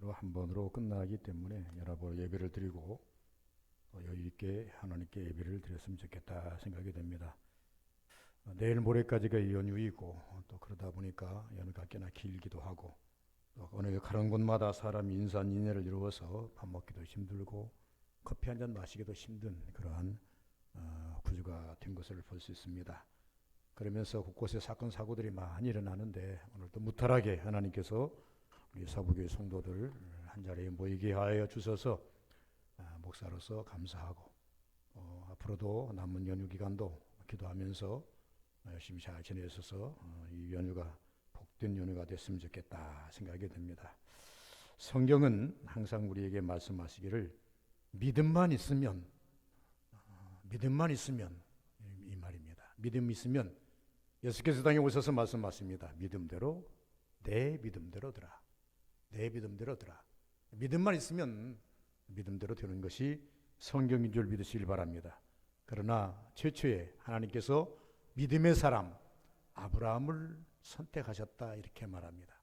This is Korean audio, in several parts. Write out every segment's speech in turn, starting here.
한 번으로 끝나기 때문에 여러 번 예배를 드리고 여유 있게 하나님께 예배를 드렸으면 좋겠다 생각이 됩니다. 내일 모레까지가 연휴이고 또 그러다 보니까 연휴가 꽤나 길기도 하고 또 어느 가는 곳마다 사람이 인산인해를 이루어서 밥 먹기도 힘들고 커피 한 잔 마시기도 힘든 그러한 구조가 된 것을 볼 수 있습니다. 그러면서 곳곳에 사건 사고들이 많이 일어나는데 오늘도 무탈하게 하나님께서 우리 사부교회 성도들 한자리에 모이게 하여 주셔서 목사로서 감사하고 앞으로도 남은 연휴 기간도 기도하면서 열심히 잘 지내셔서 이 연휴가 복된 연휴가 됐으면 좋겠다 생각이 됩니다. 성경은 항상 우리에게 말씀하시기를 믿음만 있으면 이 말입니다. 믿음 있으면 예수께서 땅에 오셔서 말씀하십니다. 믿음대로 내 믿음대로더라. 내 믿음대로더라. 믿음만 있으면 믿음대로 되는 것이 성경인 줄 믿으시길 바랍니다. 그러나 최초에 하나님께서 믿음의 사람 아브라함을 선택하셨다 이렇게 말합니다.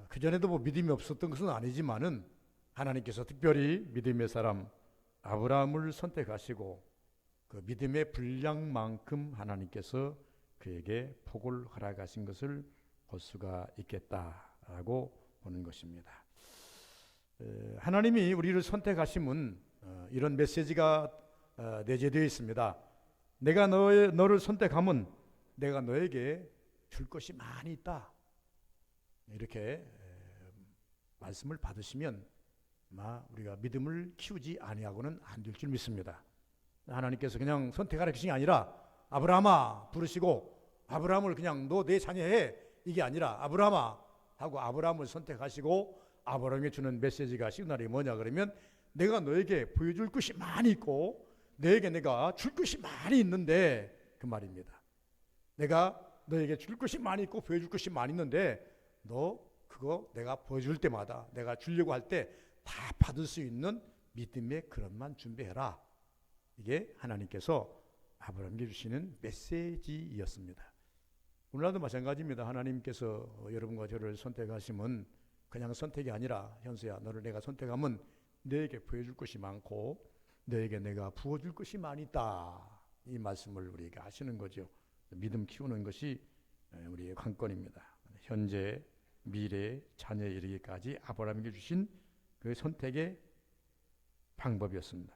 그전에도 믿음이 없었던 것은 아니지만은 하나님께서 특별히 믿음의 사람 아브라함을 선택하시고 그 믿음의 분량만큼 하나님께서 그에게 복을 허락하신 것을 볼 수가 있겠다라고 보는 것입니다. 하나님이 우리를 선택하심은 이런 메시지가 내재되어 있습니다. 내가 너를 선택하면 내가 너에게 줄 것이 많이 있다. 이렇게 말씀을 받으시면 아마 우리가 믿음을 키우지 아니하고는 안 될 줄 믿습니다. 하나님께서 그냥 선택하라 것이 아니라 아브라함아 부르시고 아브라함을 그냥 너 내 자녀해 이게 아니라 아브라함아 하고 아브라함을 선택하시고 아브라함에게 주는 메시지가 시그널이 뭐냐 그러면 내가 너에게 보여줄 것이 많이 있고 너에게 내가 줄 것이 많이 있는데 그 말입니다. 내가 너에게 줄 것이 많이 있고 보여줄 것이 많이 있는데 너 그거 내가 보여줄 때마다 내가 주려고 할 때 다 받을 수 있는 믿음의 그릇만 준비해라. 이게 하나님께서 아브라함에게 주시는 메시지였습니다. 오늘날도 마찬가지입니다. 하나님께서 여러분과 저를 선택하시면 그냥 선택이 아니라 현수야 너를 내가 선택하면 너에게 보여줄 것이 많고 너에게 내가 부어줄 것이 많이 있다. 이 말씀을 우리에게 하시는 거죠. 믿음 키우는 것이 우리의 관건입니다. 현재 미래 자녀에 이르기까지 아브라함에게 주신 그 선택의 방법이었습니다.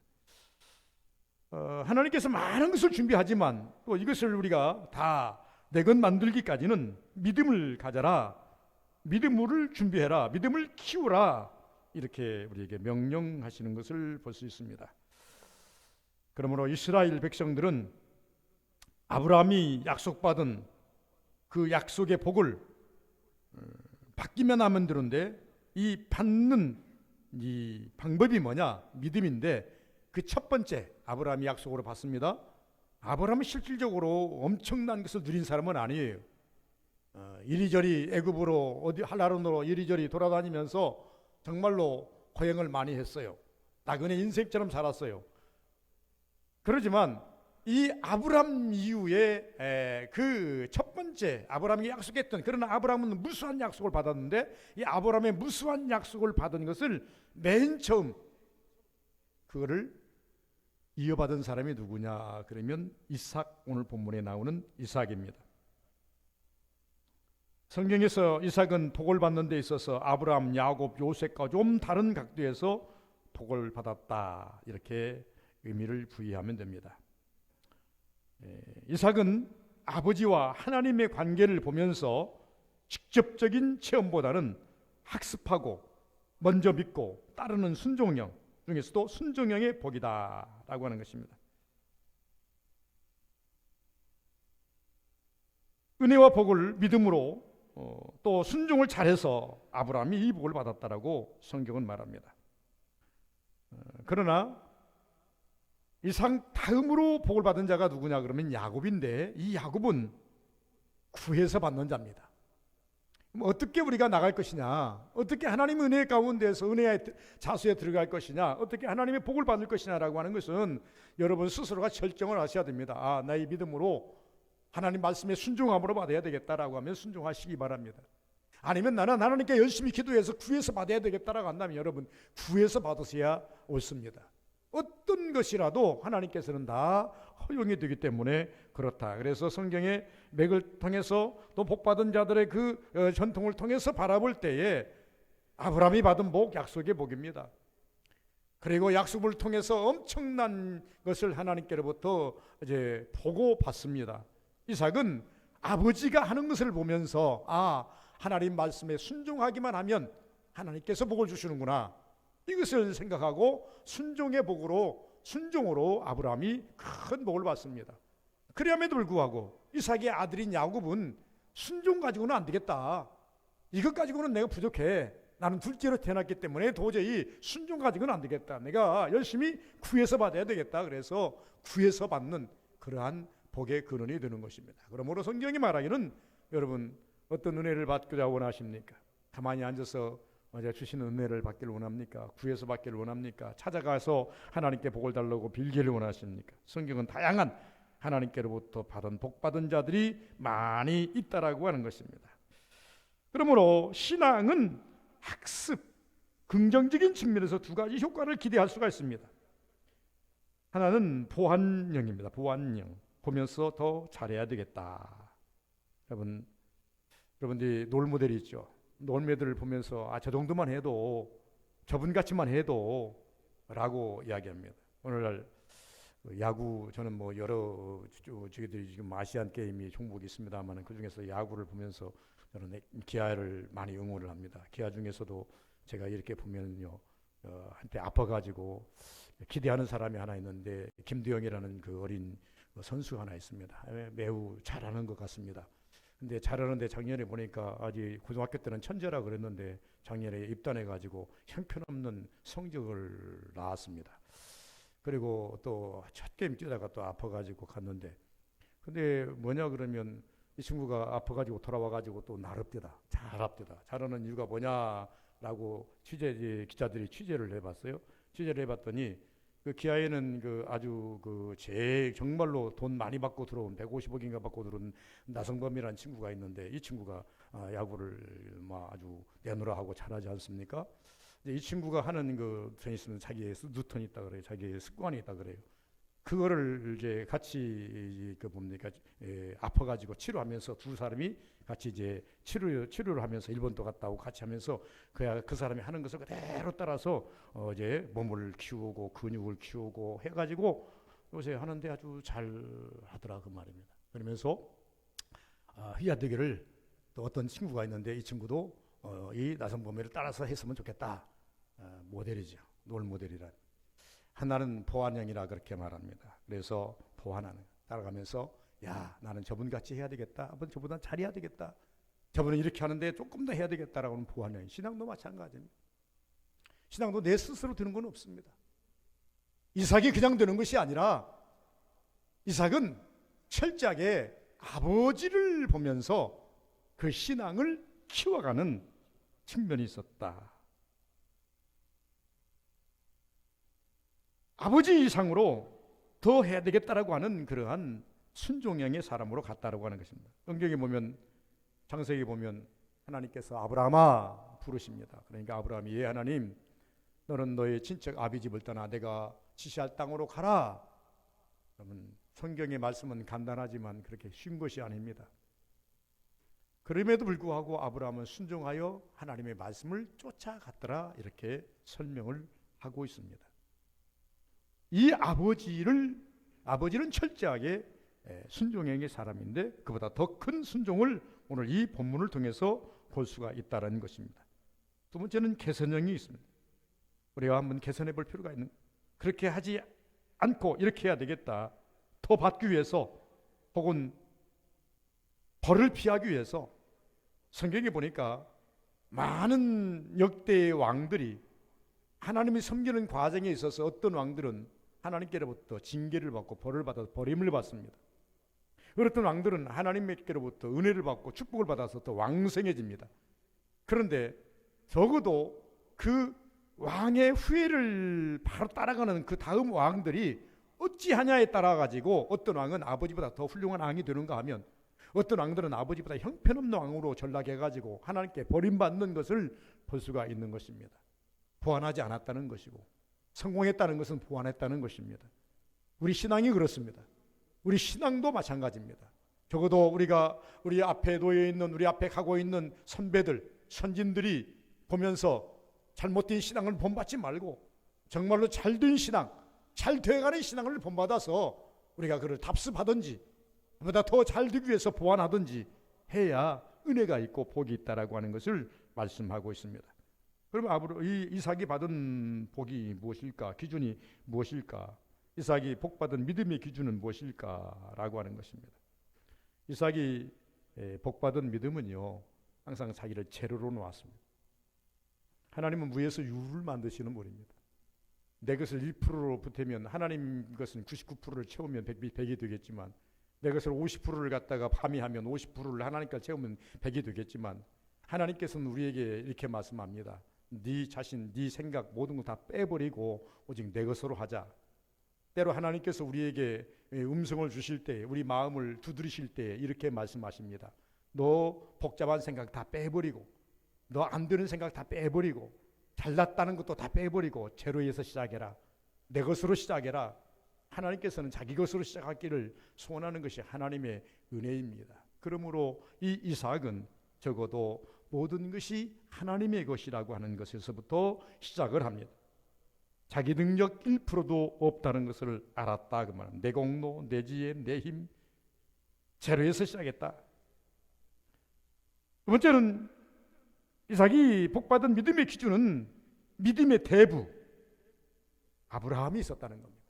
하나님께서 많은 것을 준비하지만 또 이것을 우리가 다 내 것 만들기까지는 믿음을 가져라. 믿음을 준비해라. 믿음을 키우라. 이렇게 우리에게 명령하시는 것을 볼 수 있습니다. 그러므로 이스라엘 백성들은 아브라함이 약속받은 그 약속의 복을 받기만 하면 되는데 이 받는 이 방법이 뭐냐? 믿음인데 그 첫 번째 아브라함이 약속으로 받습니다. 아브라함은 실질적으로 엄청난 것을 누린 사람은 아니에요. 이리저리 애굽으로 어디 할라론으로 이리저리 돌아다니면서 정말로 고행을 많이 했어요. 나그네 인생처럼 살았어요. 그러지만 이 아브라함 이후에 그 첫 번째 아브라함이 약속했던 그러나 아브라함은 무수한 약속을 받았는데 이 아브라함의 무수한 약속을 받은 것을 맨 처음 그거를 이어받은 사람이 누구냐 그러면 이삭, 오늘 본문에 나오는 이삭입니다. 성경에서 이삭은 복을 받는 데 있어서 아브라함, 야곱, 요셉과 좀 다른 각도에서 복을 받았다 이렇게 의미를 부여하면 됩니다. 이삭은 아버지와 하나님의 관계를 보면서 직접적인 체험보다는 학습하고 먼저 믿고 따르는 순종형 중에서도 순종형의 복이다라고 하는 것입니다. 은혜와 복을 믿음으로 또 순종을 잘해서 아브라함이 이 복을 받았다라고 성경은 말합니다. 그러나 이삭 다음으로 복을 받은 자가 누구냐 그러면 야곱인데 이 야곱은 구해서 받는 자입니다. 어떻게 우리가 나갈 것이냐, 어떻게 하나님의 은혜 가운데서 은혜의 자수에 들어갈 것이냐, 어떻게 하나님의 복을 받을 것이냐라고 하는 것은 여러분 스스로가 결정을 하셔야 됩니다. 나의 믿음으로 하나님 말씀에 순종함으로 받아야 되겠다라고 하면 순종하시기 바랍니다. 아니면 나는 하나님께 열심히 기도해서 구해서 받아야 되겠다라고 한다면 여러분, 구해서 받으셔야 옳습니다. 어떤 것이라도 하나님께서는 다 허용이 되기 때문에 그렇다. 그래서 성경의 맥을 통해서 또 복받은 자들의 그 전통을 통해서 바라볼 때에 아브라함이 받은 복, 약속의 복입니다. 그리고 약속을 통해서 엄청난 것을 하나님께로부터 이제 보고 받습니다. 이삭은 아버지가 하는 것을 보면서 하나님 말씀에 순종하기만 하면 하나님께서 복을 주시는구나, 이것을 생각하고 순종의 복으로, 순종으로 아브라함이 큰 복을 받습니다. 그럼에도 불구하고 이삭의 아들인 야곱은 순종 가지고는 안 되겠다, 이것 가지고는 내가 부족해, 나는 둘째로 태어났기 때문에 도저히 순종 가지고는 안 되겠다, 내가 열심히 구해서 받아야 되겠다. 그래서 구해서 받는 그러한 복의 근원이 되는 것입니다. 그러므로 성경이 말하기는, 여러분 어떤 은혜를 받고자 원하십니까? 가만히 앉아서 주시는 은혜를 받기를 원합니까? 구해서 받기를 원합니까? 찾아가서 하나님께 복을 달라고 빌기를 원하십니까? 성경은 다양한 하나님께로부터 받은 복받은 자들이 많이 있다라고 하는 것입니다. 그러므로 신앙은 학습, 긍정적인 측면에서 두 가지 효과를 기대할 수가 있습니다. 하나는 보완형입니다. 보완형. 보면서 더 잘해야 되겠다. 여러분들이 롤모델이 있죠. 롤모델을 보면서 저 정도만 해도, 저분같이만 해도 라고 이야기합니다. 오늘날 야구, 저는 뭐 여러 저희들이 지금 아시안 게임이 종목이 있습니다만 그 중에서 야구를 보면서 저는 기아를 많이 응원을 합니다. 기아 중에서도 제가 이렇게 보면요, 한때 아파가지고 기대하는 사람이 하나 있는데 김두영이라는 그 어린 선수 하나 있습니다. 매우 잘하는 것 같습니다. 근데 잘하는데 작년에 보니까 아직 고등학교 때는 천재라 그랬는데 작년에 입단해가지고 형편없는 성적을 나왔습니다. 그리고 또 첫 게임 뛰다가 또 아파가지고 갔는데, 근데 뭐냐 그러면 이 친구가 아파가지고 돌아와가지고 또 나릅디다, 잘합디다. 잘하는 이유가 뭐냐라고 기자들이 취재를 해봤어요. 취재를 해봤더니 그 기아에는 그 아주 제 정말로 돈 많이 받고 들어온 150억인가 받고 들어온 나성범이라는 친구가 있는데, 이 친구가 야구를 아주 내놓으라고 잘하지 않습니까? 이 친구가 하는 그 테니스는 자기의 루틴이 있다 그래요. 자기의 습관이 있다 그래요. 그거를 이제 같이 아파가지고 치료하면서 두 사람이 같이 이제 치료를 하면서 일본도 갔다 오고 같이 하면서 그 사람이 하는 것을 그대로 따라서 이제 몸을 키우고 근육을 키우고 해가지고 요새 하는데 아주 잘 하더라 그 말입니다. 그러면서 희야되기를 또 어떤 친구가 있는데 이 친구도 이 나성범위를 따라서 했으면 좋겠다. 모델이죠. 롤 모델이란. 하나는 보완형이라 그렇게 말합니다. 그래서 보완하는, 따라가면서 나는 저분같이 해야 되겠다, 저보다 잘해야 되겠다, 저분은 이렇게 하는데 조금 더 해야 되겠다라고 하는 보완형. 신앙도 마찬가지입니다. 신앙도 내 스스로 되는 건 없습니다. 이삭이 그냥 되는 것이 아니라 이삭은 철저하게 아버지를 보면서 그 신앙을 키워가는 측면이 있었다. 아버지 이상으로 더 해야 되겠다라고 하는 그러한 순종형의 사람으로 갔다라고 하는 것입니다. 성경에 보면, 창세기 보면 하나님께서 아브라함아 부르십니다. 그러니까 아브라함이, 예 하나님, 너는 너의 친척 아비 집을 떠나 내가 지시할 땅으로 가라. 그러면 성경의 말씀은 간단하지만 그렇게 쉬운 것이 아닙니다. 그럼에도 불구하고 아브라함은 순종하여 하나님의 말씀을 쫓아갔더라, 이렇게 설명을 하고 있습니다. 이 아버지는 철저하게 순종형의 사람인데 그보다 더 큰 순종을 오늘 이 본문을 통해서 볼 수가 있다는 것입니다. 두 번째는 개선형이 있습니다. 우리가 한번 개선해 볼 필요가 있는, 그렇게 하지 않고 이렇게 해야 되겠다, 더 받기 위해서 혹은 벌을 피하기 위해서 성경에 보니까 많은 역대의 왕들이 하나님이 섬기는 과정에 있어서 어떤 왕들은 하나님께로부터 징계를 받고 벌을 받아서 버림을 받습니다. 어떤 왕들은 하나님께로부터 은혜를 받고 축복을 받아서 더 왕성해집니다. 그런데 적어도 그 왕의 후예를 바로 따라가는 그 다음 왕들이 어찌하냐에 따라 가지고 어떤 왕은 아버지보다 더 훌륭한 왕이 되는가 하면, 어떤 왕들은 아버지보다 형편없는 왕으로 전락해가지고 하나님께 버림받는 것을 볼 수가 있는 것입니다. 부안하지 않았다는 것이고 성공했다는 것은 부안했다는 것입니다. 우리 신앙이 그렇습니다. 우리 신앙도 마찬가지입니다. 적어도 우리가 우리 앞에 놓여 있는, 우리 앞에 가고 있는 선배들, 선진들이 보면서 잘못된 신앙을 본받지 말고 정말로 잘된 신앙, 잘 되어가는 신앙을 본받아서 우리가 그를 답습하든지 보다 더 잘 되기 위해서 보완하든지 해야 은혜가 있고 복이 있다라고 하는 것을 말씀하고 있습니다. 그럼 이 이삭이 받은 복이 무엇일까? 기준이 무엇일까? 이삭이 복받은 믿음의 기준은 무엇일까라고 하는 것입니다. 이삭이 복받은 믿음은요, 항상 자기를 제로로 놓았습니다. 하나님은 무에서 유를 만드시는 분입니다. 내 것을 1%로 보태면 하나님 것은 99%를 채우면 100이 되겠지만, 내 것을 50%를 갖다가 파미하면 50%를 하나님께 채우면 100이 되겠지만, 하나님께서는 우리에게 이렇게 말씀합니다. 네 자신, 네 생각 모든 거 다 빼버리고 오직 내 것으로 하자. 때로 하나님께서 우리에게 음성을 주실 때, 우리 마음을 두드리실 때 이렇게 말씀하십니다. 너 복잡한 생각 다 빼버리고, 너 안 되는 생각 다 빼버리고, 잘났다는 것도 다 빼버리고 제로에서 시작해라. 내 것으로 시작해라. 하나님께서는 자기 것으로 시작하기를 소원하는 것이 하나님의 은혜입니다. 그러므로 이 이삭은 적어도 모든 것이 하나님의 것이라고 하는 것에서부터 시작을 합니다. 자기 능력 1%도 없다는 것을 알았다 그 말은. 내 공로, 내 지혜, 내 힘, 제로에서 시작했다. 두 번째는 이삭이 복받은 믿음의 기준은 믿음의 대부 아브라함이 있었다는 겁니다.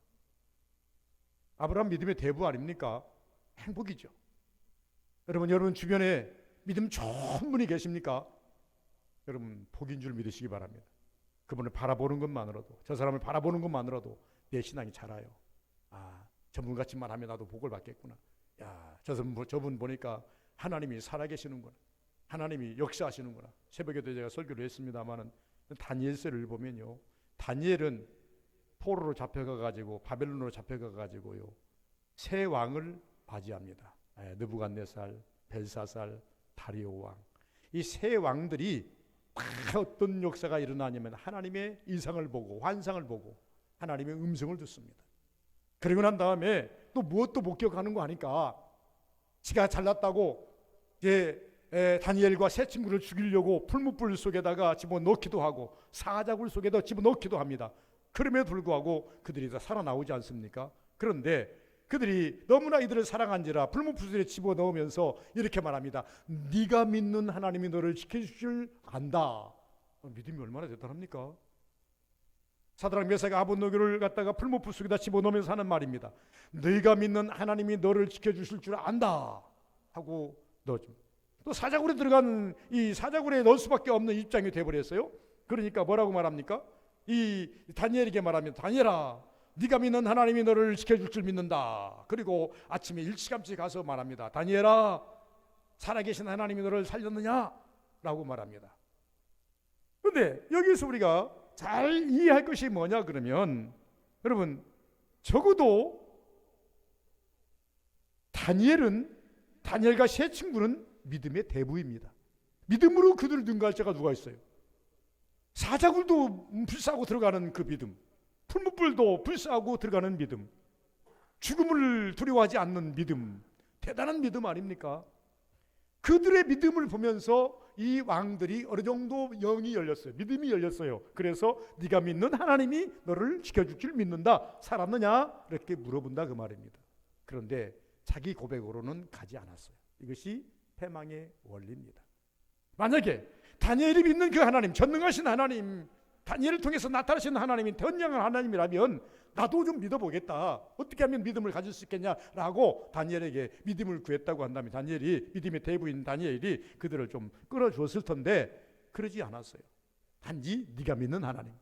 아브라함 믿음의 대부 아닙니까? 행복이죠. 여러분 주변에 믿음 좋은 분이 계십니까? 여러분 복인 줄 믿으시기 바랍니다. 그분을 바라보는 것만으로도, 저 사람을 바라보는 것만으로도 내 신앙이 자라요. 아, 저분같이만 하면 나도 복을 받겠구나. 야, 저분 보니까 하나님이 살아계시는구나. 하나님이 역사하시는구나. 새벽에도 제가 설교를 했습니다마는 다니엘서를 보면요, 다니엘은 포로로 잡혀가가지고 바벨론으로 잡혀가가지고요 세 왕을 맞이합니다. 느부갓네살, 벨사살, 다리오 왕. 이 세 왕들이 다 어떤 역사가 일어나냐면 하나님의 이상을 보고 환상을 보고 하나님의 음성을 듣습니다. 그리고 난 다음에 또 무엇도 목격하는 거 아니까 지가 잘났다고 이제 다니엘과 세 친구를 죽이려고 풀무불 속에다가 집어넣기도 하고 사자굴 속에다 집어넣기도 합니다. 그럼에도 불구하고 그들이 다 살아나오지 않습니까? 그런데 그들이 너무나 이들을 사랑한지라 풀무불에 집어넣으면서 이렇게 말합니다. 네가 믿는 하나님이 너를 지켜줄 줄 안다. 믿음이 얼마나 대단합니까? 사드락 메삭 아벳노고를 갖다가 풀무불 속에다 집어넣으면서 하는 말입니다. 네가 믿는 하나님이 너를 지켜주실 줄 안다 하고 넣어줍니다. 또 사자굴에 들어간 이 사자굴에 넣을 수밖에 없는 입장이 되어버렸어요. 그러니까 뭐라고 말합니까? 이 다니엘에게 말하면 다니엘아, 네가 믿는 하나님이 너를 지켜줄 줄 믿는다. 그리고 아침에 일찌감치 가서 말합니다. 다니엘아, 살아계신 하나님이 너를 살렸느냐? 라고 말합니다. 그런데 여기서 우리가 잘 이해할 것이 뭐냐 그러면, 여러분 적어도 다니엘과 세 친구는 믿음의 대부입니다. 믿음으로 그들을 능가할 자가 누가 있어요? 사자굴도 불사하고 들어가는 그 믿음, 풀무불도 불사하고 들어가는 믿음, 죽음을 두려워하지 않는 믿음, 대단한 믿음 아닙니까? 그들의 믿음을 보면서 이 왕들이 어느 정도 영이 열렸어요. 믿음이 열렸어요. 그래서 네가 믿는 하나님이 너를 지켜줄 줄 믿는다. 살았느냐? 이렇게 물어본다 그 말입니다. 그런데 자기 고백으로는 가지 않았어요. 이것이 패망의 원리입니다. 만약에 다니엘이 믿는 그 하나님, 전능하신 하나님, 다니엘을 통해서 나타나시는 하나님이 전능한 하나님이라면 나도 좀 믿어보겠다. 어떻게 하면 믿음을 가질 수 있겠냐라고 다니엘에게 믿음을 구했다고 한다면 다니엘이, 믿음의 대부인 다니엘이 그들을 좀 끌어주었을 텐데 그러지 않았어요. 단지 네가 믿는 하나님,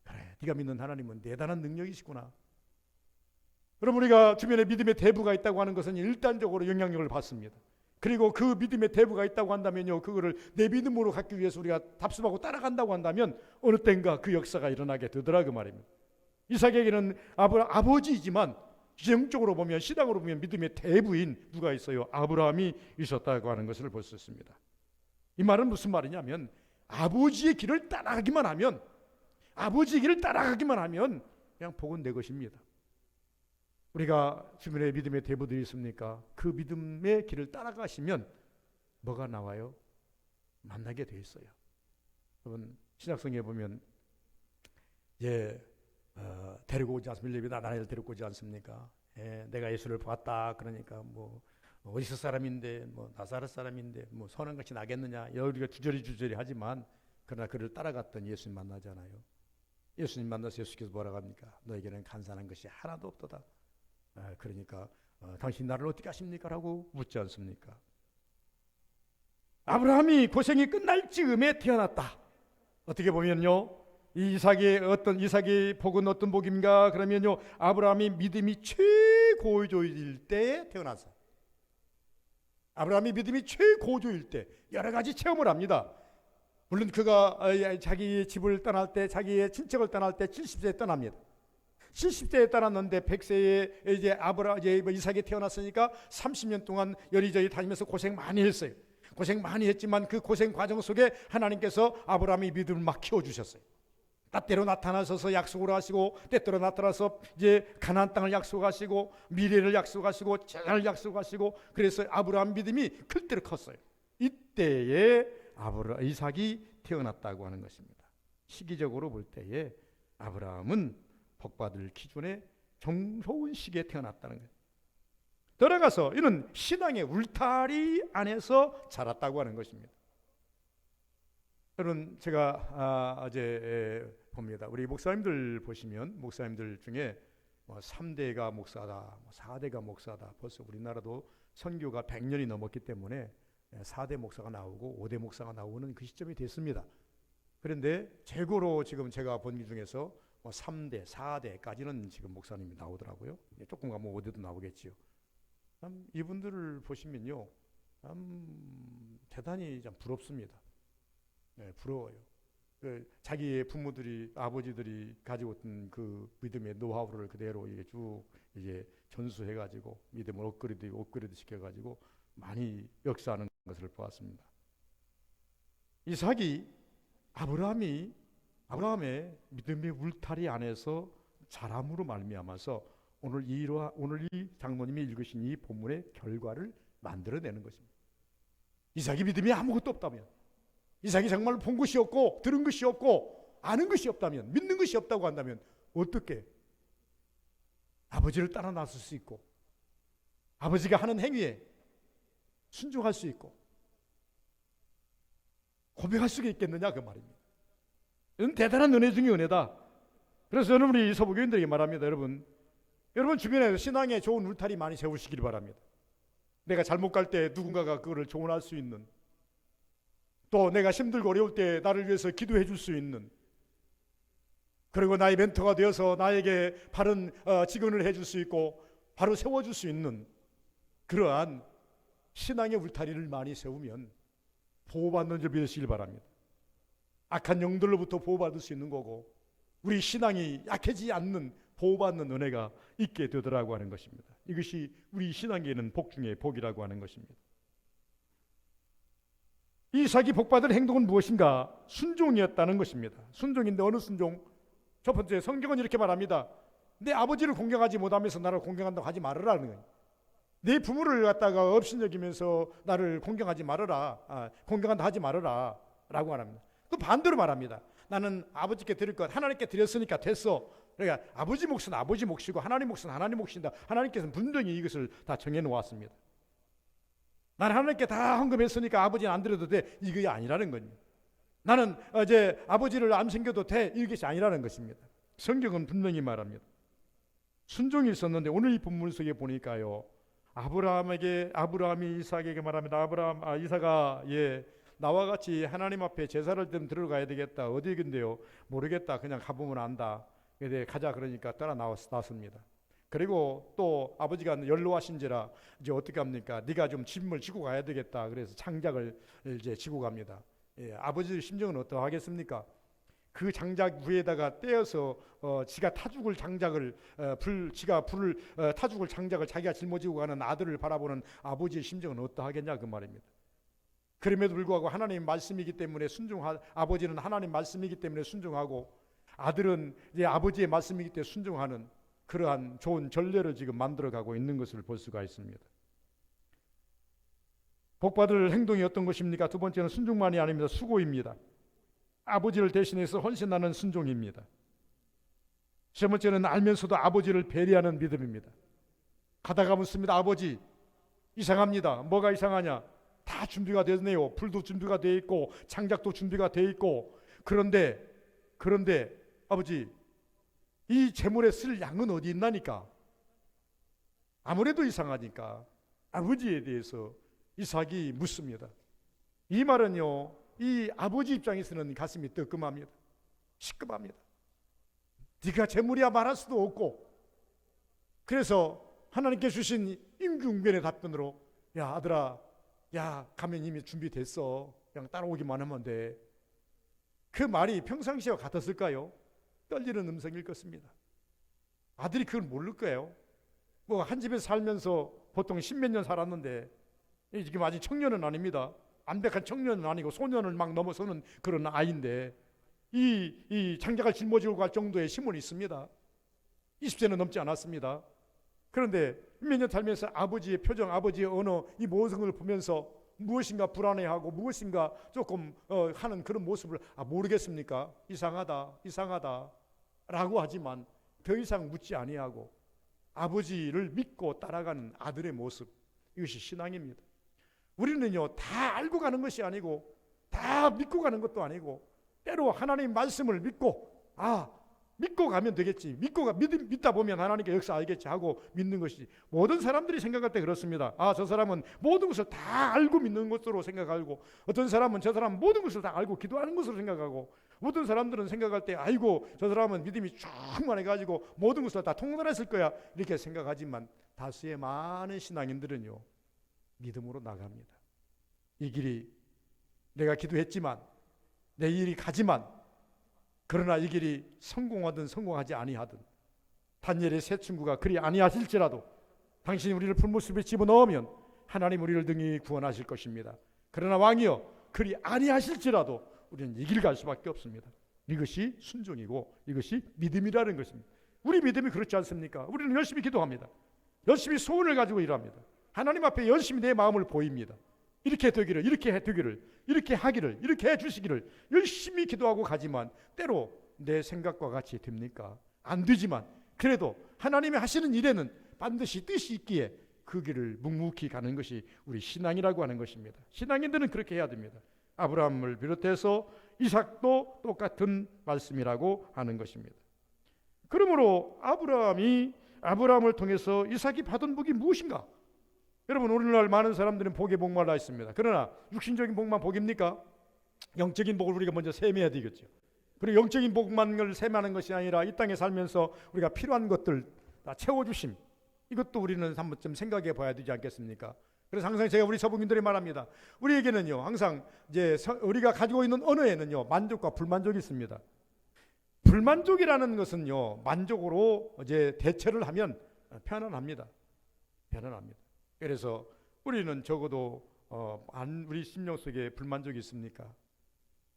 그래, 네가 믿는 하나님은 대단한 능력이시구나. 여러분 우리가 주변에 믿음의 대부가 있다고 하는 것은 일단적으로 영향력을 받습니다. 그리고 그 믿음의 대부가 있다고 한다면요, 그거를 내 믿음으로 갖기 위해서 우리가 답습하고 따라간다고 한다면 어느 때인가 그 역사가 일어나게 되더라 그 말입니다. 이삭에게는 아버지이지만 영적으로 보면, 신앙으로 보면 믿음의 대부인 누가 있어요? 아브라함이 있었다고 하는 것을 볼 수 있습니다. 이 말은 무슨 말이냐면, 아버지의 길을 따라가기만 하면, 아버지의 길을 따라가기만 하면 그냥 복은 내 것입니다. 우리가 주변에 믿음의 대부들이 있습니까? 그 믿음의 길을 따라가시면 뭐가 나와요? 만나게 돼 있어요. 여러분, 신약성경에 보면 데리고 오지 않습니까? 빌립이 나다나엘을 데리고 오지 않습니까? 내가 예수를 봤다. 그러니까 뭐 어디서 사람인데, 뭐 나사렛 사람인데, 뭐 선한 것이 나겠느냐? 우리가 주저리 하지만, 그러나 그를 따라갔던 예수님 만나잖아요. 예수님 만나서 예수께서 뭐라고 합니까? 너에게는 간사한 것이 하나도 없도다. 그러니까 당신 나를 어떻게 아십니까? 라고 묻지 않습니까? 아브라함이 고생이 끝날 즈음에 태어났다. 어떻게 보면요, 이삭의 복은 어떤 복인가? 그러면요, 아브라함이 믿음이 최고조일 때에 태어났어. 아브라함이 믿음이 최고조일 때 여러 가지 체험을 합니다. 물론 그가 자기 집을 떠날 때, 자기의 친척을 떠날 때 70세에 떠납니다. 70세에 떠났는데 100세에 이제 이삭이 태어났으니까 30년 동안 여리저리 다니면서 고생 많이 했어요. 고생 많이 했지만 그 고생 과정 속에 하나님께서 아브라함의 믿음을 막 키워주셨어요. 때때로 나타나셔서 약속을 하시고, 때때로 나타나서 이제 가나안 땅을 약속하시고, 미래를 약속하시고, 재산을 약속하시고, 그래서 아브라함 믿음이 클 대로 컸어요. 이때에 이삭이 태어났다고 하는 것입니다. 시기적으로 볼 때에 아브라함은 복받을 기준에 정소운 시기에 태어났다는 거예요. 들어가서 이는 신앙의 울타리 안에서 자랐다고 하는 것입니다. 여러분, 제가 어제 봅니다. 우리 목사님들 보시면, 목사님들 중에 3대가 목사다, 4대가 목사다. 벌써 우리나라도 선교가 100년이 넘었기 때문에 4대 목사가 나오고 5대 목사가 나오는 그 시점이 됐습니다. 그런데 최고로 지금 제가 본 것 중에서 3대, 4대까지는 지금 목사님이 나오더라고요. 조금 가면 5대도 나오겠지요. 이분들을 보시면요, 대단히 참 부럽습니다. 부러워요. 자기의 부모들이, 아버지들이 가지고 있던 그 믿음의 노하우를 그대로 이게 쭉 이제 전수해가지고 믿음을 업그레이드 시켜가지고 많이 역사하는 것을 보았습니다. 이삭이 아브라함의 믿음의 울타리 안에서 자람으로 말미암아서 오늘 이 장로님이 읽으신 이 본문의 결과를 만들어내는 것입니다. 이삭이 믿음이 아무것도 없다면, 이삭이 정말 본 것이 없고 들은 것이 없고 아는 것이 없다면, 믿는 것이 없다고 한다면 어떻게 아버지를 따라 나설 수 있고 아버지가 하는 행위에 순종할 수 있고 고백할 수 있겠느냐, 그 말입니다. 이건 대단한 은혜 중의 은혜다. 그래서 저는 우리 서부교인들에게 말합니다. 여러분 주변에 신앙에 좋은 울타리 많이 세우시길 바랍니다. 내가 잘못 갈 때 누군가가 그거를 조언할 수 있는, 또 내가 힘들고 어려울 때 나를 위해서 기도해 줄 수 있는, 그리고 나의 멘토가 되어서 나에게 바른 직언을 해줄 수 있고 바로 세워줄 수 있는 그러한 신앙의 울타리를 많이 세우면 보호받는 줄 믿으시길 바랍니다. 악한 영들로부터 보호받을 수 있는 거고, 우리 신앙이 약해지지 않는 보호받는 은혜가 있게 되더라고 하는 것입니다. 이것이 우리 신앙계에는 복 중에 복이라고 하는 것입니다. 이삭이 복받을 행동은 무엇인가? 순종이었다는 것입니다. 순종인데 어느 순종? 첫 번째, 성경은 이렇게 말합니다. 내 아버지를 공경하지 못하면서 나를 공경한다고 하지 말으라는 거예요. 내 부모를 갖다가 업신여기면서 나를 공경하지 말아라, 공경한다 하지 말아라 라고 말합니다. 또 반대로 말합니다. 나는 아버지께 드릴 것 하나님께 드렸으니까 됐어. 그러니까 아버지 몫은 아버지 몫이고 하나님 몫은 하나님 몫이다. 하나님께서는 분명히 이것을 다 정해놓았습니다. 나는 하나님께 다 헌금했으니까 아버지는 안 드려도 돼, 이게 아니라는 겁니다. 나는 이제 아버지를 안 챙겨도 돼, 이것이 아니라는 것입니다. 성경은 분명히 말합니다. 순종이 있었는데 오늘 이 본문 속에 보니까요, 아브라함이 이삭에게 말합니다. 이삭아, 나와 같이 하나님 앞에 제사를 좀 들어가야 되겠다. 어디인데요? 모르겠다. 그냥 가보면 안다. 근데 가자 그러니까 따라 나왔습니다. 그리고 또 아버지가 연로하신지라 이제 어떻게 합니까? 네가 좀 짐을 지고 가야 되겠다. 그래서 창작을 이제 지고 갑니다. 아버지 심정은 어떠하겠습니까? 그 장작 위에다가 떼어서 지가 타죽을 장작을 지가 불을 타죽을 장작을 자기가 짊어지고 가는 아들을 바라보는 아버지의 심정은 어떠하겠냐 그 말입니다. 그럼에도 불구하고 하나님 말씀이기 때문에 아버지는 하나님 말씀이기 때문에 순종하고 아들은 이제 아버지의 말씀이기 때문에 순종하는 그러한 좋은 전례를 지금 만들어가고 있는 것을 볼 수가 있습니다. 복받을 행동이 어떤 것입니까? 두 번째는 순종만이 아닙니다. 수고입니다. 아버지를 대신해서 헌신하는 순종입니다. 세 번째는 알면서도 아버지를 배려하는 믿음입니다. 가다가 묻습니다. 아버지, 이상합니다. 뭐가 이상하냐? 다 준비가 됐네요. 불도 준비가 돼 있고 장작도 준비가 돼 있고 그런데 아버지, 이 재물에 쓸 양은 어디 있나니까? 아무래도 이상하니까 아버지에 대해서 이삭이 묻습니다. 이 말은요, 이 아버지 입장에서는 가슴이 뜨끔합니다. 시급합니다. 네가 재물이야 말할 수도 없고, 그래서 하나님께 주신 임기응변의 답변으로 야 아들아, 야 가면 이미 준비됐어. 그냥 따라오기만 하면 돼. 그 말이 평상시와 같았을까요? 떨리는 음성일 것입니다. 아들이 그걸 모를 거예요. 뭐 한 집에 살면서 보통 10몇 년 살았는데 지금 아직 청년은 아닙니다. 완벽한 청년은 아니고 소년을 막 넘어서는 그런 아이인데 이 장작을 짊어지고 갈 정도의 힘은 있습니다. 20세는 넘지 않았습니다. 그런데 몇 년 살면서 아버지의 표정, 아버지의 언어, 이 모든 걸 보면서 무엇인가 불안해하고 무엇인가 조금 하는 그런 모습을 모르겠습니까? 이상하다 라고 하지만 더 이상 묻지 아니하고 아버지를 믿고 따라가는 아들의 모습, 이것이 신앙입니다. 우리는요, 다 알고 가는 것이 아니고 다 믿고 가는 것도 아니고 때로 하나님 말씀을 믿고 믿고 가면 되겠지, 믿다 보면 하나님께 역사하겠지 하고 믿는 것이지, 모든 사람들이 생각할 때 그렇습니다. 저 사람은 모든 것을 다 알고 믿는 것으로 생각하고, 어떤 사람은 저 사람은 모든 것을 다 알고 기도하는 것으로 생각하고, 모든 사람들은 생각할 때 아이고 저 사람은 믿음이 충만해가지고 모든 것을 다 통달했을 거야 이렇게 생각하지만, 다수의 많은 신앙인들은요, 믿음으로 나갑니다. 이 길이 내가 기도했지만 내 일이 가지만, 그러나 이 길이 성공하든 성공하지 아니하든, 다니엘의 세 친구가 그리 아니하실지라도 당신이 우리를 풀무습에 집어넣으면 하나님 우리를 등이 구원하실 것입니다. 그러나 왕이여, 그리 아니하실지라도 우리는 이 길 갈 수밖에 없습니다. 이것이 순종이고 이것이 믿음이라는 것입니다. 우리 믿음이 그렇지 않습니까? 우리는 열심히 기도합니다. 열심히 소원을 가지고 일합니다. 하나님 앞에 열심히 내 마음을 보입니다. 이렇게 되기를, 이렇게 되기를, 이렇게 하기를, 이렇게 해주시기를 열심히 기도하고 가지만 때로 내 생각과 같이 됩니까? 안 되지만 그래도 하나님이 하시는 일에는 반드시 뜻이 있기에 그 길을 묵묵히 가는 것이 우리 신앙이라고 하는 것입니다. 신앙인들은 그렇게 해야 됩니다. 아브라함을 비롯해서 이삭도 똑같은 말씀이라고 하는 것입니다. 그러므로 아브라함을 통해서 이삭이 받은 복이 무엇인가? 여러분, 오늘날 많은 사람들은 복에 목말라 있습니다. 그러나 육신적인 복만 복입니까? 영적인 복을 우리가 먼저 세매야 되겠죠. 그리고 영적인 복만을 세매하는 것이 아니라 이 땅에 살면서 우리가 필요한 것들 다 채워주심, 이것도 우리는 한번 좀 생각해 봐야 되지 않겠습니까? 그래서 항상 제가 우리 서북인들이 말합니다. 우리에게는요, 항상 이제 우리가 가지고 있는 언어에는요, 만족과 불만족이 있습니다. 불만족이라는 것은요, 만족으로 이제 대체를 하면 편안합니다. 그래서 우리는 적어도 우리 심령 속에 불만족이 있습니까?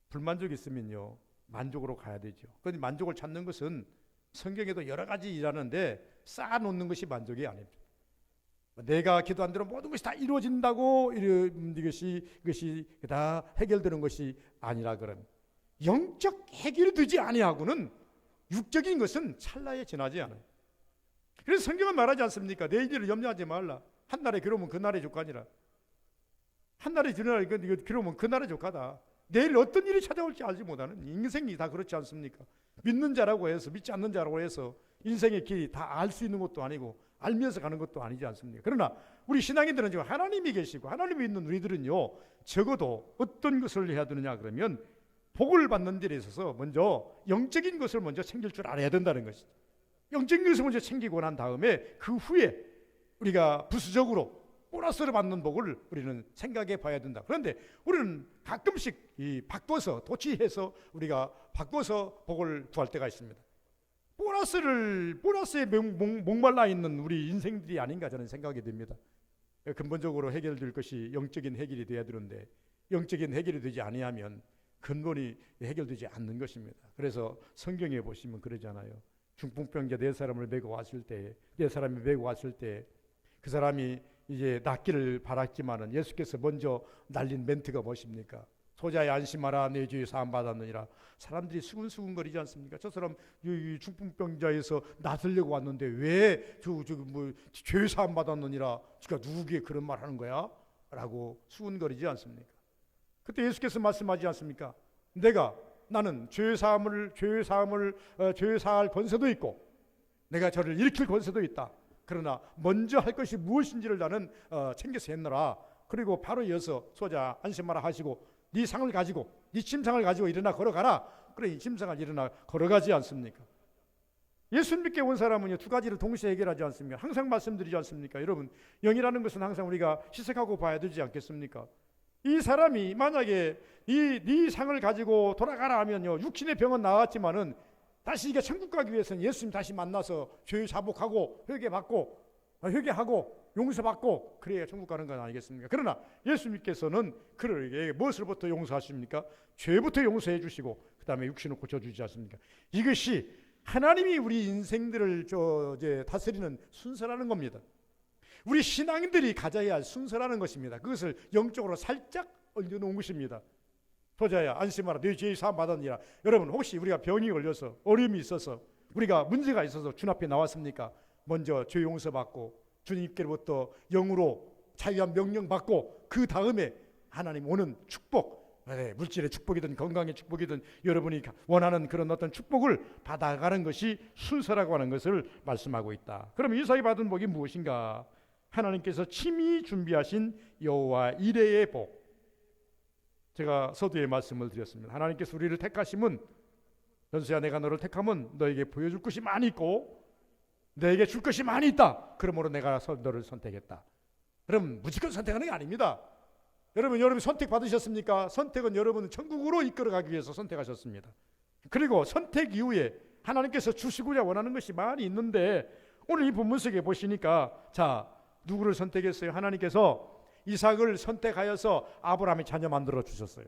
불만족이 있으면요, 만족으로 가야 되죠. 그런데 만족을 찾는 것은 성경에도 여러 가지 일하는데 쌓아놓는 것이 만족이 아닙니다. 내가 기도한 대로 모든 것이 다 이루어진다고 이것이 다 해결되는 것이 아니라, 그런 영적 해결되지 아니하고는 육적인 것은 찰나에 지나지 않아요. 그래서 성경은 말하지 않습니까? 내일을 염려하지 말라. 한 날에 괴로우면 그 날의 조카니라. 한 날에 괴로우면 그 날의 조카다. 내일 어떤 일이 찾아올지 알지 못하는 인생이 다 그렇지 않습니까? 믿는 자라고 해서 믿지 않는 자라고 해서 인생의 길이 다 알 수 있는 것도 아니고 알면서 가는 것도 아니지 않습니까? 그러나 우리 신앙인들은 지금 하나님이 계시고 하나님이 있는 우리들은요, 적어도 어떤 것을 해야 되느냐 그러면 복을 받는 일에 있어서 먼저 영적인 것을 먼저 챙길 줄 알아야 된다는 것이죠. 영적인 것을 먼저 챙기고 난 다음에 그 후에 우리가 부수적으로 보너스를 받는 복을 우리는 생각해 봐야 된다. 그런데 우리는 가끔씩 바꿔서 도치해서 우리가 바꿔서 복을 구할 때가 있습니다. 보너스에 목말라 있는 우리 인생들이 아닌가 저는 생각이 듭니다. 근본적으로 해결될 것이 영적인 해결이 돼야 되는데 영적인 해결이 되지 아니하면 근본이 해결되지 않는 것입니다. 그래서 성경에 보시면 그러잖아요. 중풍병자 네 사람을 메고 왔을 때, 네 사람이 메고 왔을 때 그 사람이 이제 낫기를 바랐지만은 예수께서 먼저 날린 멘트가 무엇입니까? 소자야 안심하라, 내 죄 사함 받았느니라. 사람들이 수근수근거리지 않습니까? 저 사람 이 중풍병자에서 낫으려고 왔는데 왜 죄 사함 받았느니라? 그러니까 누구에게 그런 말 하는 거야? 라고 수근거리지 않습니까? 그때 예수께서 말씀하지 않습니까? 나는 죄 사할 권세도 있고 내가 저를 일으킬 권세도 있다. 그러나 먼저 할 것이 무엇인지를 나는 챙겨서 했노라. 그리고 바로 이어서 소자 안심하라 하시고 네 상을 가지고 네 침상을 가지고 일어나 걸어가라. 그래 이 침상을 일어나 걸어가지 않습니까? 예수 믿게 온 사람은요 두 가지를 동시에 해결하지 않습니까? 항상 말씀드리지 않습니까? 여러분 영이라는 것은 항상 우리가 희석하고 봐야 되지 않겠습니까? 이 사람이 만약에 네 상을 가지고 돌아가라 하면요 육신의 병은 나았지만은 다시 이게 천국 가기 위해서는 예수님 다시 만나서 죄 자복하고 회개하고 용서받고 그래야 천국 가는 건 아니겠습니까? 그러나 예수님께서는 그에게 무엇을부터 용서하십니까? 죄부터 용서해 주시고 그 다음에 육신을 고쳐주지 않습니까? 이것이 하나님이 우리 인생들을 다스리는 순서라는 겁니다. 우리 신앙인들이 가져야 할 순서라는 것입니다. 그것을 영적으로 살짝 얹어놓은 것입니다. 소자야 안심하라, 네 죄 사함 받았느니라. 여러분 혹시 우리가 병이 걸려서 어려움이 있어서 우리가 문제가 있어서 주님 앞에 나왔습니까? 먼저 죄 용서받고 주님께로부터 영으로 자유한 명령 받고 그 다음에 하나님 오는 축복, 물질의 축복이든 건강의 축복이든 여러분이 원하는 그런 어떤 축복을 받아가는 것이 순서라고 하는 것을 말씀하고 있다. 그럼 이삭이 받은 복이 무엇인가? 하나님께서 친히 준비하신 여호와 이레의 복. 제가 서두에 말씀을 드렸습니다. 하나님께서 우리를 택하심은 연수야 내가 너를 택하면 너에게 보여줄 것이 많이 있고 너에게 줄 것이 많이 있다. 그러므로 내가 너를 선택했다. 그럼 무조건 선택하는 게 아닙니다. 여러분 선택 받으셨습니까? 선택은 여러분은 천국으로 이끌어가기 위해서 선택하셨습니다. 그리고 선택 이후에 하나님께서 주시고자 원하는 것이 많이 있는데 오늘 이 본문 속에 보시니까 자 누구를 선택했어요? 하나님께서 이삭을 선택하여서 아브라함의 자녀 만들어 주셨어요.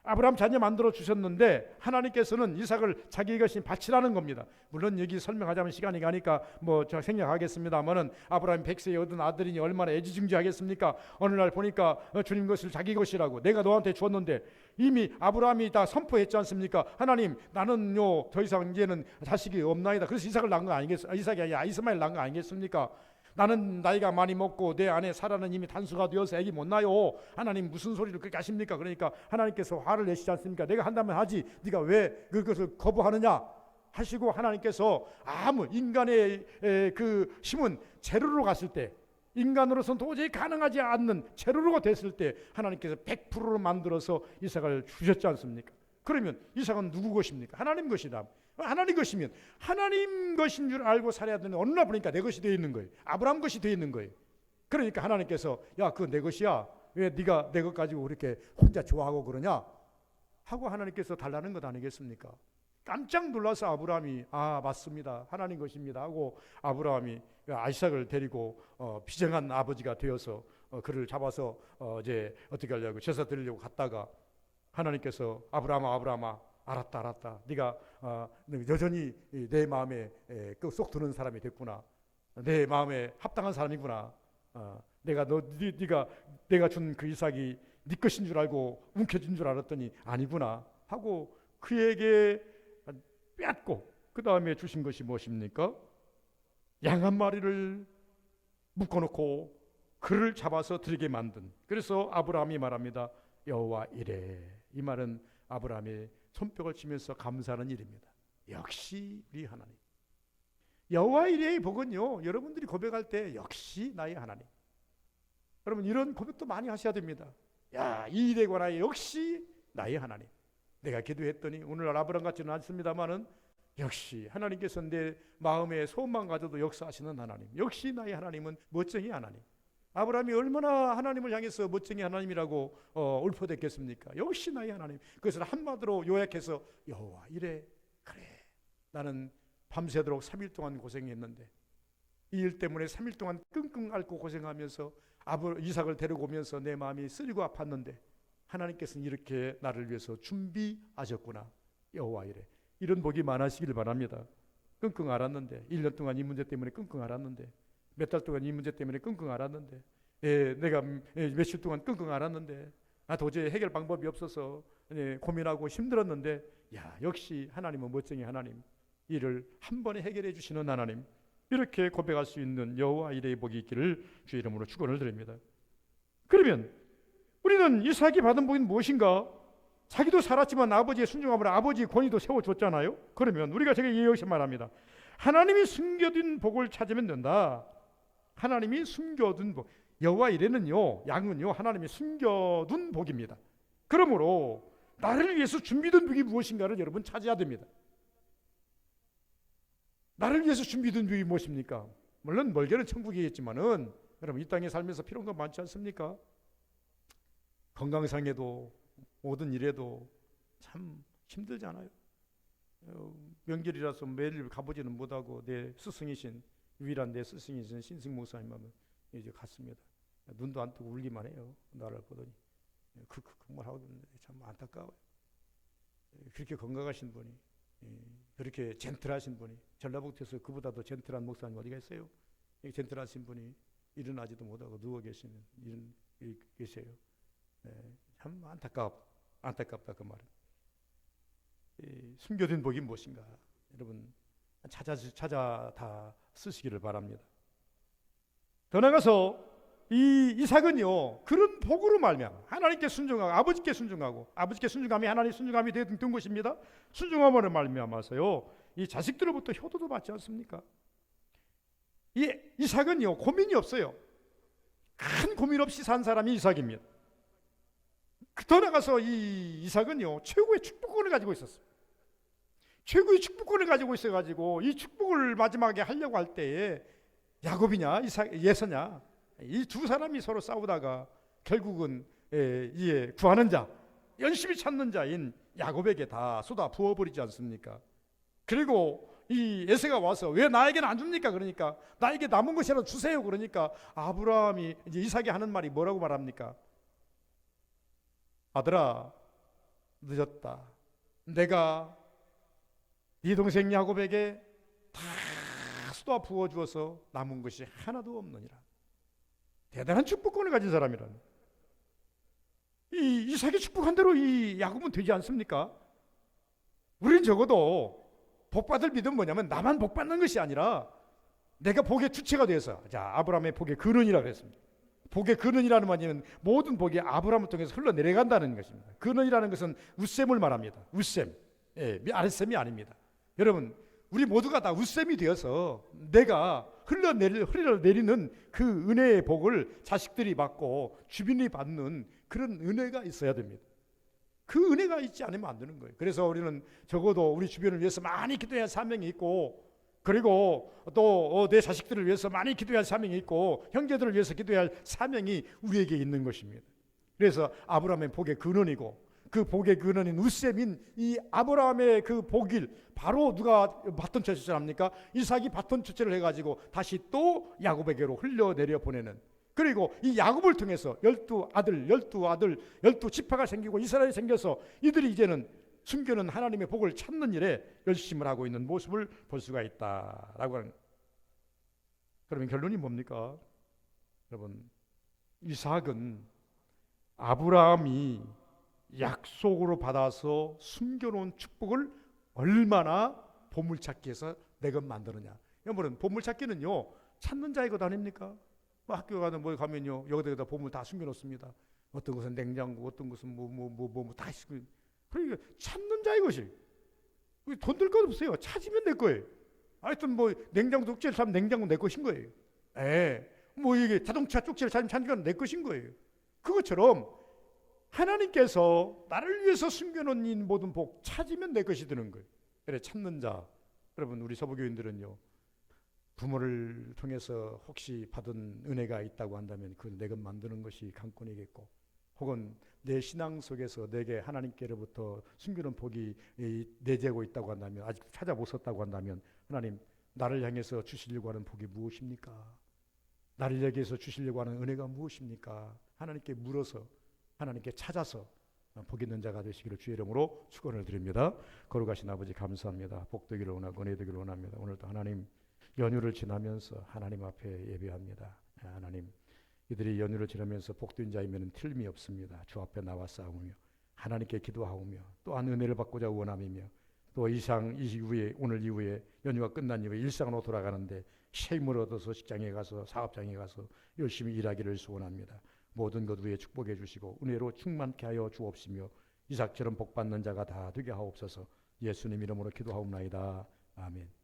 아브라함 자녀 만들어 주셨는데 하나님께서는 이삭을 자기 것이 바치라는 겁니다. 물론 여기 설명하자면 시간이 가니까 저 생략하겠습니다만은 아브라함이 100세에 얻은 아들이니 얼마나 애지중지하겠습니까? 어느 날 보니까 주님 것을 자기 것이라고 내가 너한테 줬는데 이미 아브라함이 다 선포했지 않습니까? 하나님 나는요 더 이상 이제는 자식이 없나이다. 그래서 이삭을 낳은 거 아니겠습니까? 이삭이 아니라 이스마엘 낳은 거 아니겠습니까? 나는 나이가 많이 먹고 내 안에 사라는 이미 단수가 되어서 애기 못 낳아요. 하나님 무슨 소리를 그렇게 하십니까? 그러니까 하나님께서 화를 내시지 않습니까? 내가 한다면 하지 네가 왜 그것을 거부하느냐 하시고 하나님께서 아무 인간의 그 힘은 제로로 갔을 때 인간으로서는 도저히 가능하지 않는 제로로가 됐을 때 하나님께서 100%로 만들어서 이삭을 주셨지 않습니까? 그러면 이삭은 누구 것입니까? 하나님 것이다. 하나님 것이면 하나님 것인 줄 알고 살아야 되는 어느 날 보니까 내 것이 되어 있는 거예요. 아브라함 것이 되어 있는 거예요. 그러니까 하나님께서 야 그거 내 것이야. 왜 네가 내 것 가지고 그렇게 혼자 좋아하고 그러냐? 하고 하나님께서 달라는 것 아니겠습니까? 깜짝 놀라서 아브라함이 맞습니다. 하나님 것입니다 하고 아브라함이 이삭을 데리고 비정한 아버지가 되어서 그를 잡아서 이제 어떻게 하려고 제사 드리려고 갔다가 하나님께서 아브라함아 알았다. 네가 여전히 내 마음에 쏙 드는 사람이 됐구나. 내 마음에 합당한 사람이구나. 내가 준 그 이삭이 네 것인 줄 알고 움켜쥔 줄 알았더니 아니구나 하고 그에게 빼앗고 그 다음에 주신 것이 무엇입니까? 양 한 마리를 묶어놓고 그를 잡아서 드리게 만든. 그래서 아브라함이 말합니다. 여호와 이레. 이 말은 아브라함의 손뼉을 치면서 감사하는 일입니다. 역시 우리 하나님. 여호와 이레의 복은요 여러분들이 고백할 때 역시 나의 하나님. 여러분 이런 고백도 많이 하셔야 됩니다. 야, 이 일에 관하여 역시 나의 하나님. 내가 기도했더니 오늘날 아브라함 같지는 않습니다만은 역시 하나님께서 내 마음에 소원만 가져도 역사하시는 하나님. 역시 나의 하나님은 멋쟁이 하나님. 아브라함이 얼마나 하나님을 향해서 멋쟁이 하나님이라고 읊어댔겠습니까? 역시 나의 하나님. 그것을 한마디로 요약해서 여호와 이래. 그래, 나는 밤새도록 3일 동안 고생했는데 이 일 때문에 3일 동안 끙끙 앓고 고생하면서 이삭을 데리고 오면서 내 마음이 쓰리고 아팠는데 하나님께서는 이렇게 나를 위해서 준비하셨구나. 여호와 이래. 이런 복이 많으시길 바랍니다. 끙끙 앓았는데 1년 동안 이 문제 때문에 끙끙 앓았는데 몇 달 동안 이 문제 때문에 끙끙 앓았는데 내가 며칠 동안 끙끙 앓았는데 도저히 해결 방법이 없어서 고민하고 힘들었는데 역시 하나님은 멋쟁이 하나님, 이를 한 번에 해결해 주시는 하나님, 이렇게 고백할 수 있는 여호와 이레의 복이 있기를 주의 이름으로 축원을 드립니다. 그러면 우리는 이삭이 받은 복은 무엇인가? 자기도 살았지만 아버지의 순종함으로 아버지의 권위도 세워줬잖아요. 그러면 우리가 저게 여기서 말합니다. 하나님이 숨겨둔 복을 찾으면 된다. 하나님이 숨겨둔 복, 여호와 이레는요, 양은요, 하나님이 숨겨둔 복입니다. 그러므로 나를 위해서 준비된 복이 무엇인가를 여러분 찾아야 됩니다. 나를 위해서 준비된 복이 무엇입니까? 물론 멀게는 천국이겠지만은 여러분 이 땅에 살면서 필요한 거 많지 않습니까? 건강상에도 모든 일에도 참 힘들잖아요. 명절이라서 매일 가보지는 못하고 내 스승이신, 유일한 내 스승이신 신승 목사님하면 이제 갔습니다. 눈도 안 뜨고 울기만 해요. 나를 보더니 말 하고 있는데 참 안타까워요. 그렇게 건강하신 분이, 그렇게 젠틀하신 분이, 전라북도에서 그보다 더 젠틀한 목사님 어디가 있어요? 젠틀하신 분이 일어나지도 못하고 누워 계시는 이런 계세요. 참 안타깝다 그 말은. 숨겨둔 복이 무엇인가? 여러분 찾아 다 쓰시기를 바랍니다. 더 나가서 이 이삭은요, 그런 복으로 말미암아 하나님께 순종하고 아버지께 순종하고, 아버지께 순종함이 하나님 순종함이 된 것입니다. 순종함으로 말미암아서요, 이 자식들로부터 효도도 받지 않습니까? 이 이삭은요, 고민이 없어요. 큰 고민 없이 산 사람이 이삭입니다. 더 나가서 이 이삭은요, 최고의 축복권을 가지고 있었어요. 최고의 축복권을 가지고 있어가지고 이 축복을 마지막에 하려고 할 때에 야곱이냐 예서냐, 이 두 사람이 서로 싸우다가 결국은 구하는 자, 열심히 찾는 자인 야곱에게 다 쏟아 부어버리지 않습니까? 그리고 이 에서가 와서 왜 나에게는 안 줍니까? 그러니까 나에게 남은 것이라도 주세요. 그러니까 아브라함이 이제 이삭이 하는 말이 뭐라고 말합니까? 아들아, 늦었다. 내가 네 동생 야곱에게 다 쏟아 부어 주어서 남은 것이 하나도 없느니라. 대단한 축복권을 가진 사람이라는. 이 이삭이 축복한 대로 이 야곱은 되지 않습니까? 우리는 적어도 복 받을 믿음은 뭐냐면 나만 복 받는 것이 아니라 내가 복의 주체가 되어서, 자, 아브라함의 복의 근원이라고 그랬습니다. 복의 근원이라는 말은 모든 복이 아브라함을 통해서 흘러내려간다는 것입니다. 근원이라는 것은 웃셈을 말합니다. 웃셈, 아랫셈이 아닙니다. 여러분, 우리 모두가 다 웃셈이 되어서 내가 흘러내리는 그 은혜의 복을 자식들이 받고 주변이 받는 그런 은혜가 있어야 됩니다. 그 은혜가 있지 않으면 안 되는 거예요. 그래서 우리는 적어도 우리 주변을 위해서 많이 기도해야 할 사명이 있고, 그리고 또 내 자식들을 위해서 많이 기도해야 할 사명이 있고, 형제들을 위해서 기도해야 할 사명이 우리에게 있는 것입니다. 그래서 아브라함의 복의 근원이고, 그 복의 근원인 웃셈인 이 아브라함의 그 복일, 바로 누가 바톤 처치를 합니까? 이삭이 바톤 처치를 해가지고 다시 또 야곱에게로 흘려내려 보내는, 그리고 이 야곱을 통해서 12지파가 생기고 이스라엘이 생겨서 이들이 이제는 숨겨놓은 하나님의 복을 찾는 일에 열심을 하고 있는 모습을 볼 수가 있다라고 하는. 그러면 결론이 뭡니까? 여러분, 이삭은 아브라함이 약속으로 받아서 숨겨놓은 축복을 얼마나 보물찾기에서 내가 만드느냐. 여러분, 보물찾기는요, 찾는 자의 것 아닙니까? 학교 가든 뭐 가면요, 여기다 보물 다 숨겨놓습니다. 어떤 것은 냉장고, 어떤 것은 다 있고. 그러니까 찾는 자의 것이. 돈 들 것 없어요. 찾으면 내 거예요. 하여튼 뭐 냉장고 쪽지를 찾으면 냉장고 내 것인 거예요. 뭐 이게 자동차 쪽지를 찾는 건 내 것인 거예요. 그것처럼 하나님께서 나를 위해서 숨겨놓은 이 모든 복 찾으면 내 것이 되는 거예요. 그래, 찾는 자. 여러분, 우리 서부교인들은요, 부모를 통해서 혹시 받은 은혜가 있다고 한다면 그건 내가 만드는 것이 강권이겠고, 혹은 내 신앙 속에서 내게 하나님께로부터 숨기는 복이 내재고 있다고 한다면, 아직 찾아 못 썼다고 한다면, 하나님 나를 향해서 주시려고 하는 복이 무엇입니까? 나를 향해서 주시려고 하는 은혜가 무엇입니까? 하나님께 물어서, 하나님께 찾아서 복 있는 자가 되시기를 주의 이름으로 축원을 드립니다. 거룩하신 아버지 감사합니다. 복 되기를 원하고 은혜 되기를 원합니다. 오늘도 하나님 연휴를 지나면서 하나님 앞에 예배합니다. 하나님, 이들이 연휴를 지나면서 복된 자이면 틀림이 없습니다. 주 앞에 나와 싸우며 하나님께 기도하오며 또한 은혜를 받고자 원함이며, 또 이후에, 오늘 이후에 연휴가 끝난 이후에 일상으로 돌아가는데 쉼을 얻어서 직장에 가서 사업장에 가서 열심히 일하기를 소원합니다. 모든 것 위에 축복해 주시고 은혜로 충만케 하여 주옵시며 이삭처럼 복받는 자가 다 되게 하옵소서. 예수님 이름으로 기도하옵나이다. 아멘.